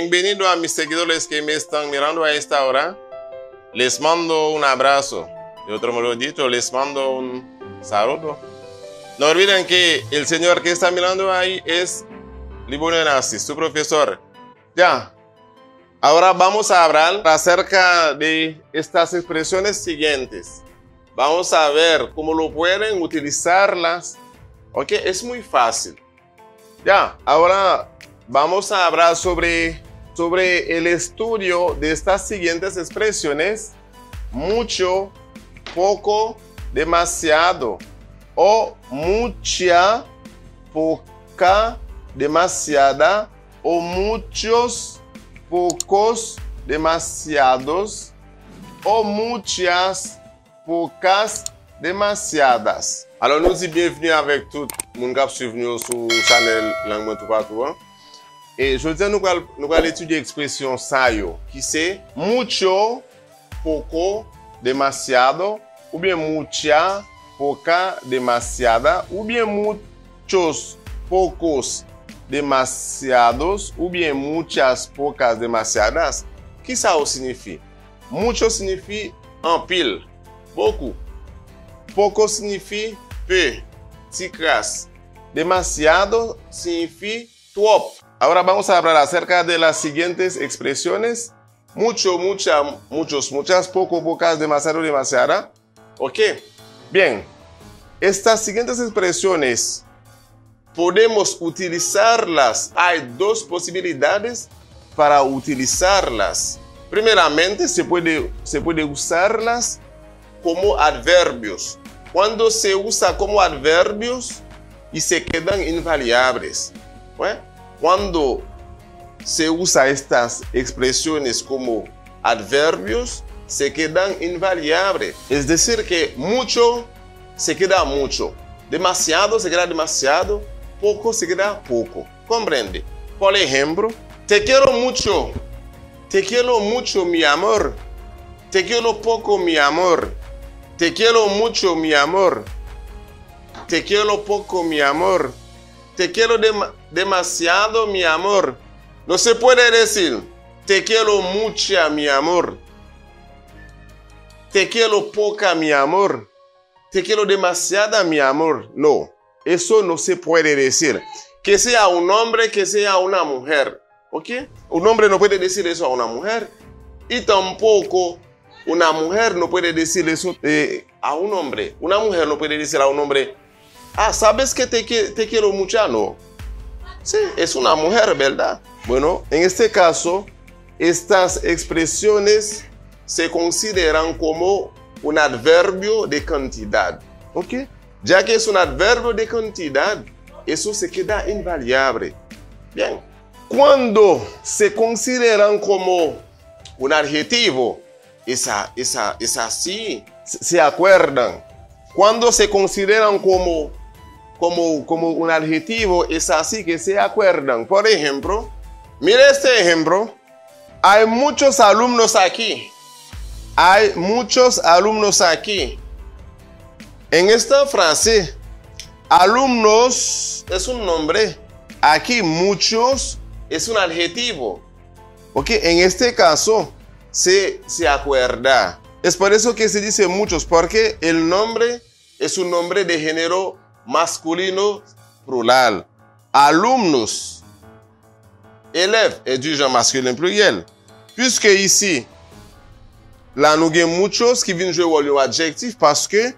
Bienvenido a mis seguidores que me están mirando a esta hora. Les mando un abrazo. De otro modo dicho, les mando un saludo. No olviden que el señor que está mirando ahí es Liborio Narcis, su profesor. Ya. Ahora vamos a hablar acerca de estas expresiones siguientes. Vamos a ver cómo lo pueden utilizarlas. Ok, es muy fácil. Ya, ahora vamos a hablar sobre el estudio de estas siguientes expresiones. Mucho, poco, demasiado. O mucha, poca, demasiada. O muchos, pocos, demasiados. O muchas, pocas, demasiadas. Alors, nous disons bienvenue avec tout le monde qui suit nous sur le channel Langue Tout Partout. Et je veux dire, nous allons étudier l'expression sayo, qui c'est mucho, poco, demasiado, ou bien mucha, poca, demasiada, ou bien muchos, pocos, demasiados, ou bien muchas, pocas, demasiadas. Qui ça signifie? Mucho signifie en pile, beaucoup. Poco signifie peu, ticras. Demasiado signifie trop. Ahora vamos a hablar acerca de las siguientes expresiones. Mucho, mucha, muchos, muchas, poco, pocas, demasiado, demasiada. Ok. Bien. Estas siguientes expresiones podemos utilizarlas. Hay dos posibilidades para utilizarlas. Primeramente, se puede usarlas como adverbios. Cuando se usa como adverbios y se quedan invariables. ¿Bueno? Cuando se usa estas expresiones como adverbios, se quedan invariables. Es decir, que mucho se queda mucho, demasiado se queda demasiado, poco se queda poco. ¿Comprende? Por ejemplo, te quiero mucho, mi amor. Te quiero poco, mi amor. Te quiero mucho, mi amor. Te quiero poco, mi amor. Te quiero demasiado, mi amor. No se puede decir, te quiero mucha, mi amor. Te quiero poca, mi amor. Te quiero demasiada, mi amor. No, eso no se puede decir. Que sea un hombre, que sea una mujer. ¿Ok? Un hombre no puede decir eso a una mujer. Y tampoco una mujer no puede decir eso a un hombre. Una mujer no puede decir a un hombre, ah, ¿sabes que te quiero mucho? No. Sí, es una mujer, ¿verdad? Bueno, en este caso, estas expresiones se consideran como un adverbio de cantidad. ¿Ok? Ya que es un adverbio de cantidad, eso se queda invariable. Bien. Cuando se consideran como un adjetivo, es así, ¿se acuerdan? Cuando se consideran como un adjetivo, es así que se acuerdan. Por ejemplo, mire este ejemplo. Hay muchos alumnos aquí. Hay muchos alumnos aquí. En esta frase, alumnos es un nombre. Aquí muchos es un adjetivo. Ok, en este caso, se acuerda. Es por eso que se dice muchos, porque el nombre es un nombre de género masculino plural. Alumnos. Élèves est du genre masculin pluriel. Puisque ici, là nous avons muchos qui viennent jouer un adjectif parce que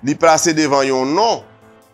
il placé devant un nom.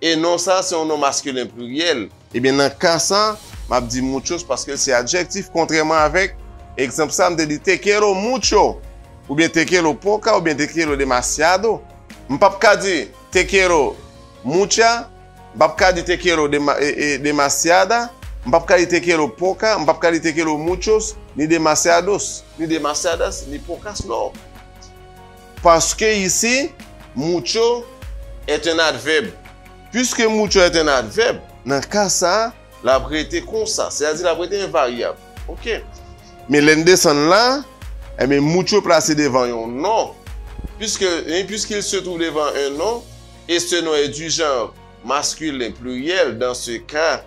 Et non, ça c'est un nom masculin pluriel. Et bien dans le cas ça, je dis muchos parce que c'est adjectif, contrairement avec exemple ça, me dit te quiero mucho. Ou bien te quiero poca, ou bien te quiero demasiado. Je ne peux pas dire te quiero mucha, je ne peux pas dire te quiero demasiada, je ne peux pas dire te quiero poca, je ne peux pas dire te quiero muchos, ni demasiados, ni demasiadas, ni pocas, non. Parce que ici, mucho est un adverbe. Puisque mucho est un adverbe, dans le cas ça, la prêté comme ça, c'est-à-dire la prêté invariable. Ok. Mais l'indécent là, eh bien, mucho placé devant un nom. Puisqu'il se trouve devant un nom, et ce nom est du genre masculin pluriel, dans ce cas,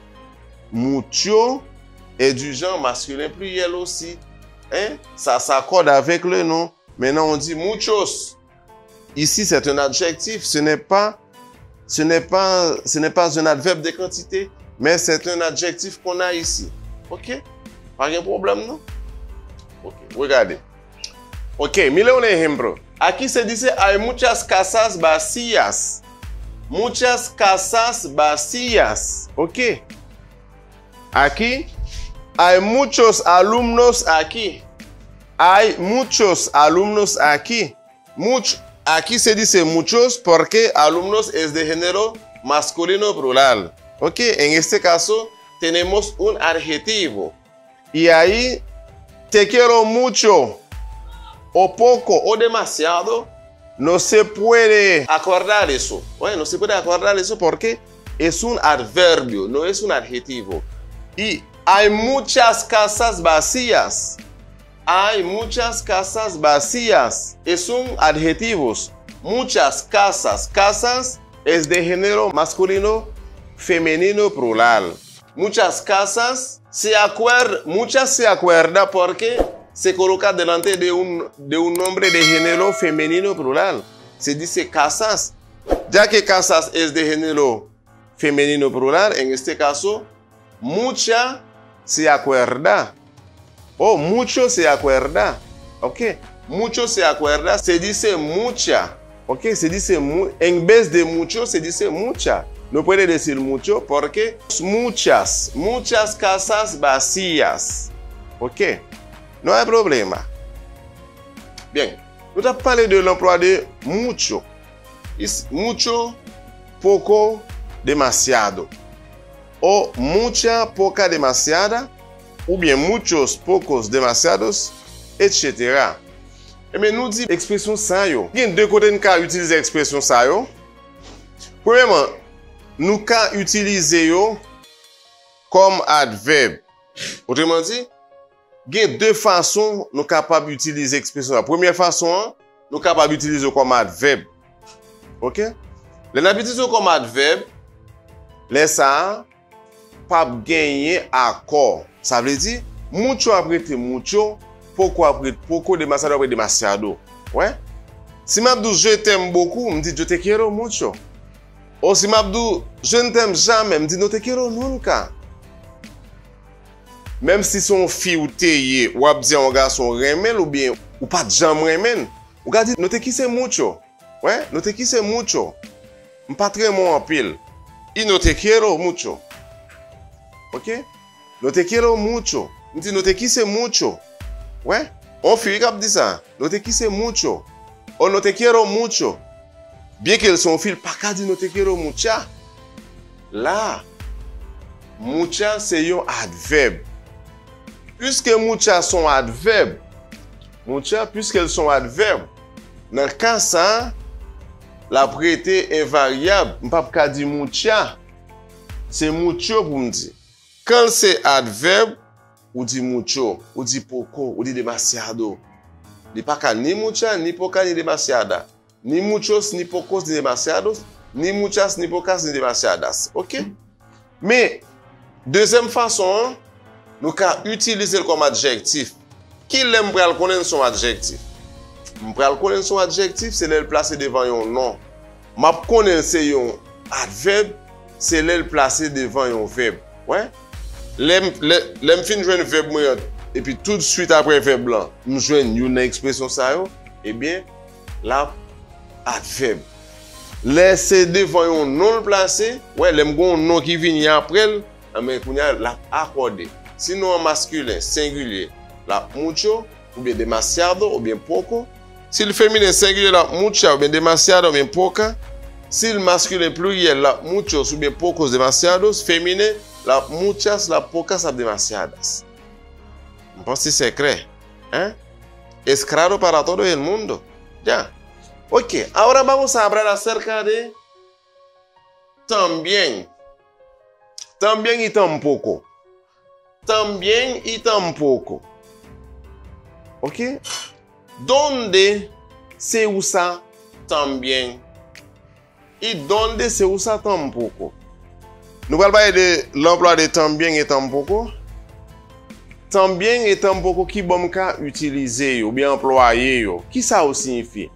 mucho est du genre masculin pluriel aussi. Hein? Ça s'accorde avec le nom. Maintenant, on dit muchos. Ici, c'est un adjectif. Ce n'est pas un adverbe de quantité, mais c'est un adjectif qu'on a ici. OK? Pas de problème, non? OK, regardez. OK, mire un ejemplo. Aquí se dice hay muchas casas vacías. Muchas casas vacías. OK. Aquí hay muchos alumnos aquí. Hay muchos alumnos aquí. Aquí se dice muchos porque alumnos es de género masculino plural. Ok, en este caso tenemos un adjetivo. Y ahí te quiero mucho, o poco, o demasiado. No se puede acordar eso. Bueno, no se puede acordar eso porque es un adverbio, no es un adjetivo. Y hay muchas casas vacías. Hay muchas casas vacías. Son adjetivos. Muchas casas. Casas es de género masculino, femenino, plural. Muchas casas muchas se acuerda porque se coloca delante de un nombre de género femenino, plural. Se dice casas. Ya que casas es de género femenino, plural, en este caso, mucha se acuerda. Oh, mucho se acuerda. Ok. Mucho se acuerda. Se dice mucha. Ok. Se dice en vez de mucho, se dice mucha. No puede decir mucho porque muchas casas vacías. Ok. No hay problema. Bien. Nous avons parlé de l'emploi de mucho. Mucho, poco, demasiado. O mucha, poca, demasiada. Ou bien muchos, pocos, demasiados, etc. Et bien, nous disons expression ça yo. Il y a deux côtés nous ka utiliser expression ça yo. Premièrement, nous ka utiliser yo comme adverbe. Autrement dit, il y a deux façons nous capables d'utiliser expression. La première façon, nous capables d'utiliser comme adverbe. OK? Les habitudes comme adverbe, les ça pas gagner accord. Ça veut dire, mucho après mucho, poco après poco, demasiado après demasiado. Ouais? Si m'abdou je t'aime beaucoup, me dit je te quiero mucho. Ou si m'abdou je ne t'aime jamais, me dit no te quiero nunca. Même si son fille ou t'eye, ou abdi un garçon remen ou bien, ou pas de jam remen, ou ga dit no te quise mucho. Ouais? No te quise mucho. M'pas très mon en pile. Y no te quiero mucho. OK? No te quiero mucho. Me dit no te quise mucho. Ouais? On fait qui dit ça. No te quise mucho. O no te quiero mucho. Bien qu'elles sont fil pas qu'à dire no te quiero mucha. Là, mucha c'est un adverbe. Puisque mucha sont adverbes, puisqu'elles sont adverbes, dans le cas ça, la prêté invariable, je ne peux pas dire mucha. C'est mucho pour me dire. Quand c'est adverbe, ou dit mucho, ou dit poco, ou dit demasiado. Il n'y a pas ni mucha, ni poca, ni demasiada. Ni muchos, ni pocos, ni demasiados. Ni muchas, ni pocas, ni demasiadas. OK? Mais, deuxième façon, nous pouvons utiliser comme adjectif. Qui l'aime pour connaître son adjectif? Pour connaître son adjectif, c'est le placer devant un nom. Ma connaître c'est un adverbe, c'est le placer devant un verbe. Ouais? L'aime fin jouer un verbe et puis tout de suite après verbe blanc, nous jouons une expression ça yo, eh bien la adverbe. Laissez devant un nom placé, ouais, l'aime un nom qui vient après, mais qu'on a la accordé. Sinon en masculin singulier, la mucho ou bien demasiado ou bien poco. Si le féminin singulier la mucha ou bien demasiado ou bien poca. Si le masculin pluriel la muchos ou bien pocos demasiados, féminin la muchas, la pocas, las demasiadas. No sé si se cree. ¿Eh? Es claro para todo el mundo. Ya. Ok, ahora vamos a hablar acerca de también. También y tampoco. También y tampoco. Ok. ¿Dónde se usa también? ¿Y dónde se usa tampoco? Nous allons parler de l'emploi de también et tampoco. Tan bien et tan poko qui bon ka utiliser ou bien employer yo. Qui ça signifie?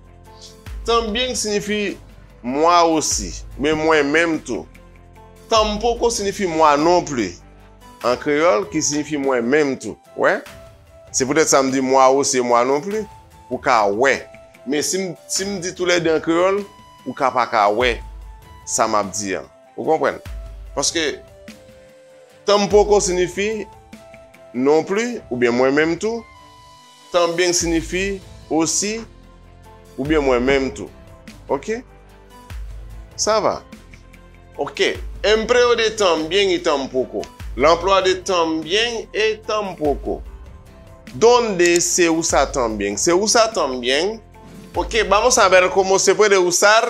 Tan bien signifie moi aussi, mais moi-même tout. Tan poko signifie moi non plus. En créole, qui signifie moi-même tout. Ouais? C'est peut-être ça me dit moi aussi, moi non plus. Ou ka ouais. Mais si me dit tous les deux en créole, ou ka pas ka ouais, ça m'a dit. Hein. Vous comprenez? Parce que tampoco signifie non plus, ou bien moi-même tout. Tambien signifie aussi, ou bien moi-même tout. Ok? Ça va? Ok. Empleo de tambien y tampoco. L'emploi de tambien et tampoco. ¿Dónde se usa también? Se usa también. Ok, vamos a ver cómo se puede usar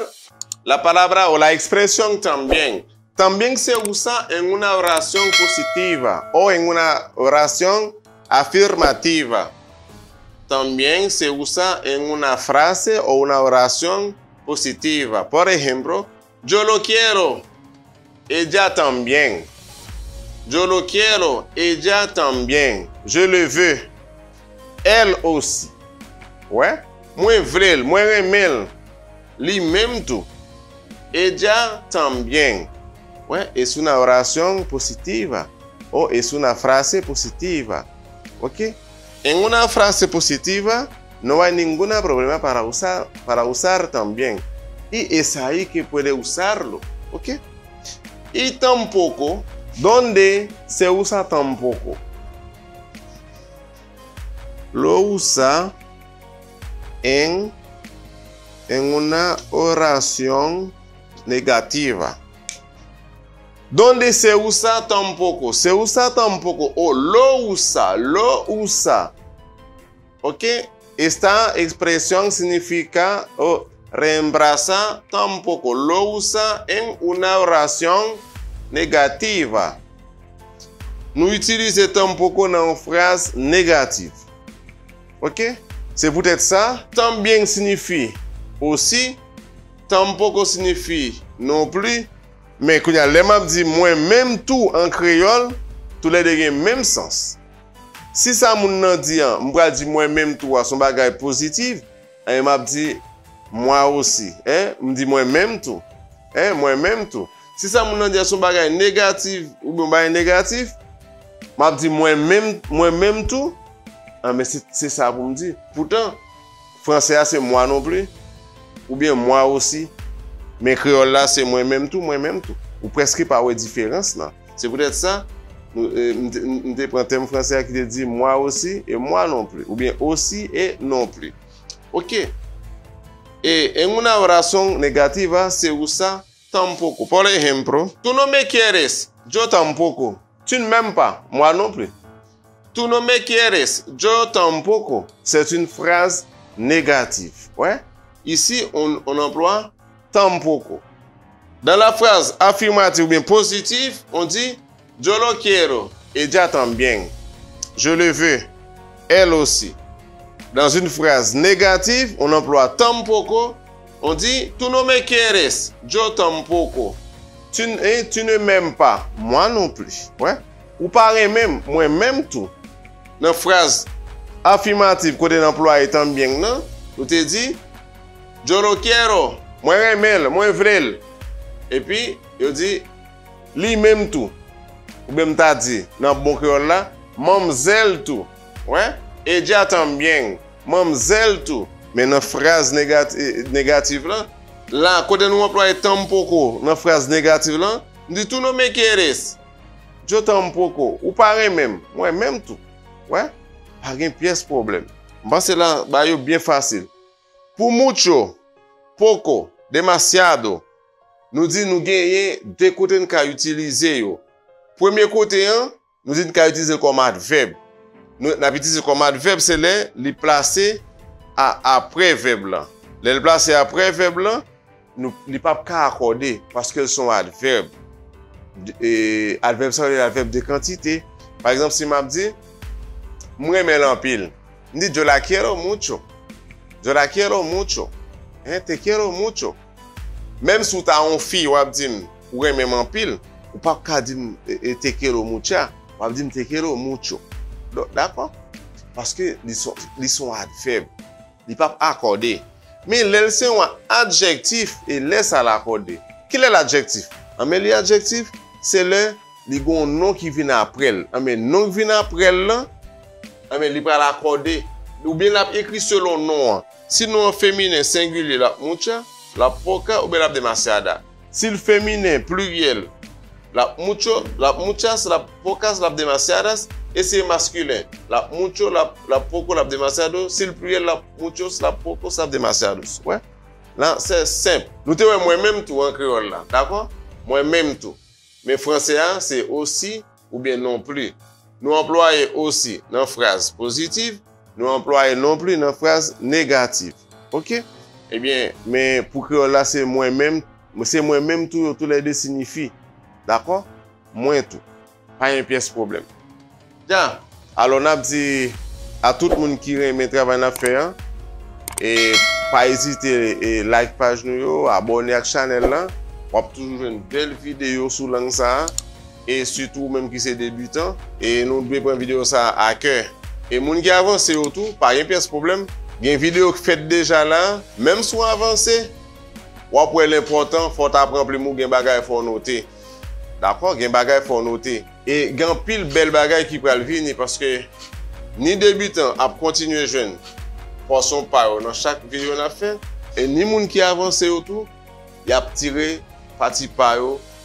la palabra o la expresión también. También se usa en una oración positiva o en una oración afirmativa. También se usa en una frase o una oración positiva. Por ejemplo, yo lo quiero, ella también. Yo lo quiero, ella también. Je le veux, elle aussi. Ouais? Moi vrel, moi remel. Li même tout. Ella también. Ouais? Es una oración positiva. O es una frase positiva. ¿Ok? En una frase positiva no hay ningún problema para usar también. Y es ahí que puede usarlo. ¿Ok? Y tampoco. ¿Dónde se usa tampoco? Lo usa en una oración negativa. ¿Dónde se usa tampoco? Se usa tampoco o lo usa. ¿Ok? Esta expresión significa reemplaza tampoco. Lo usa en una oración negativa. Nous utilisons tampoco dans une phrase négative. Ok? C'est peut-être ça. También signifie aussi. Tampoco signifie non plus. Mais quand il y a les maps dit moi-même tout en créole, tous les deux ont le même sens. Si ça moun dit, m'bra dit moi-même tout, son bagage positif, et m'a dit moi aussi. Me dit moi-même tout. Moi-même tout. Si ça moun dit son bagage négatif ou bien bagage négatif, m'a dit moi-même tout. Mais c'est ça pour me dire. Pourtant, français c'est moi non plus ou bien moi aussi. Mais créole là c'est moi-même tout. Ou presque pas de différence là. C'est peut-être ça. Nous prend thème français qui te dit moi aussi et moi non plus ou bien aussi et non plus. OK. Et en una oración negativa se usa tampoco. Por ejemplo, tú no me quieres, yo tampoco. Tu ne m'aimes pas, moi non plus. Tú no me quieres, yo tampoco. C'est une phrase négative. Ouais? Ici, on emploie tampoco. Dans la phrase affirmative ou bien positive, on dit yo lo quiero, ella también. Je le veux, elle aussi. Dans une phrase négative, on emploie tampoco. On dit tú no me quieres, yo tampoco. Tu ne m'aimes pas, moi non plus. Ouais? Ou pareil même, moi-même tout. Dans la phrase affirmative, côté d'employé también, non? On te dit yo lo quiero, moi remel, moi vrel. Et puis, il dit li même tout. Ou même t'as dit, dans bon créole là, mamzelle tout. Ouais? Ella también, mamzelle tout. Mais dans la phrase négative là, là, quand nous employons tampoco, dans la phrase négative là, on dit tú no me quieres. Yo tampoco. Ou pareil même, moi même tout. Ouais? Pas de pièce problème. Parce que là, bah, c'est bien facile. Pour mucho, poco, demasiado, nous dit nous gagnons deux côtés nous utiliser yo. Premier côté, nous dit nous utiliser comme adverbe. Nous utiliser comme adverbe, c'est les placer après verbe là. Les placer après verbe là, nous ne pas accorder parce qu'elles sont adverbes. Et adverbe ça c'est adverbe de quantité. Par exemple, si m'a dit moi me en pile. Dit yo la quiero mucho. Yo la quiero mucho. Te quiero mucho. Même si tu as une fille, ou dit ou même en pile, ou pas ka dire te quiero mucho, ou dit te quiero mucho. D'accord? Parce que ils sont adverbes. Ils ne peuvent pas accorder. Mais l'elle c'est un adjectif et laisse à l'accorder. Quel est l'adjectif? Mais l'adjectif, c'est le nom qui vient après. Mais nom qui vient après là, mais il va l'accorder. Ou bien il écrit selon nom. Si nom féminin singulier, la mucha, la poca ou bien la demasiada. Si le féminin pluriel, la muchas, la pocas, la demasiadas, et c'est masculin. La mucho, la poco, la demasiado. Si le pluriel, la muchos, la pocos, la demasiados. Ouais. Là, c'est simple. Nous te moi-même tout en créole là. D'accord? Moi-même tout. Mais français, c'est aussi ou bien non plus. Nous employons aussi dans phrase positive. Nous employons non plus dans phrase négative. OK? Eh bien, mais pour créole là, c'est moi-même tout, tous les deux signifient. D'accord? Moins tout. Pas une pièce problème. Bien. Alors, on a dit à tout le monde qui aime travail à faire et pas hésiter à like page nous, abonner à la chaîne là. On a toujours une belle vidéo sur langue ça et surtout même qui c'est débutant et nous devons prendre vidéo ça à cœur. Et moun qui avance autour, pas une pièce problème. Il y a une vidéo qui fait déjà là, même si on avance, ou après l'important, faut apprendre plus mou gen bagay faut noter. D'accord, gen bagay faut noter. Et gen pile belle bagay qui pral venir parce que ni débutant a continuer jeune pour son part dans chaque vidéo on a fait et ni moun qui avance autour, il a tiré parti par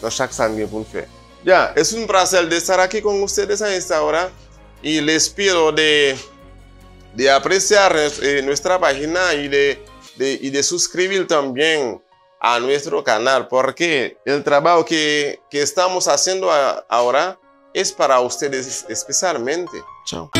dans chaque sangue pour faire. Bien, es un placer de estar aquí con ustedes en esta hora y les pido de apreciar nuestra página y de suscribir también a nuestro canal porque el trabajo que estamos haciendo ahora es para ustedes especialmente. Chao.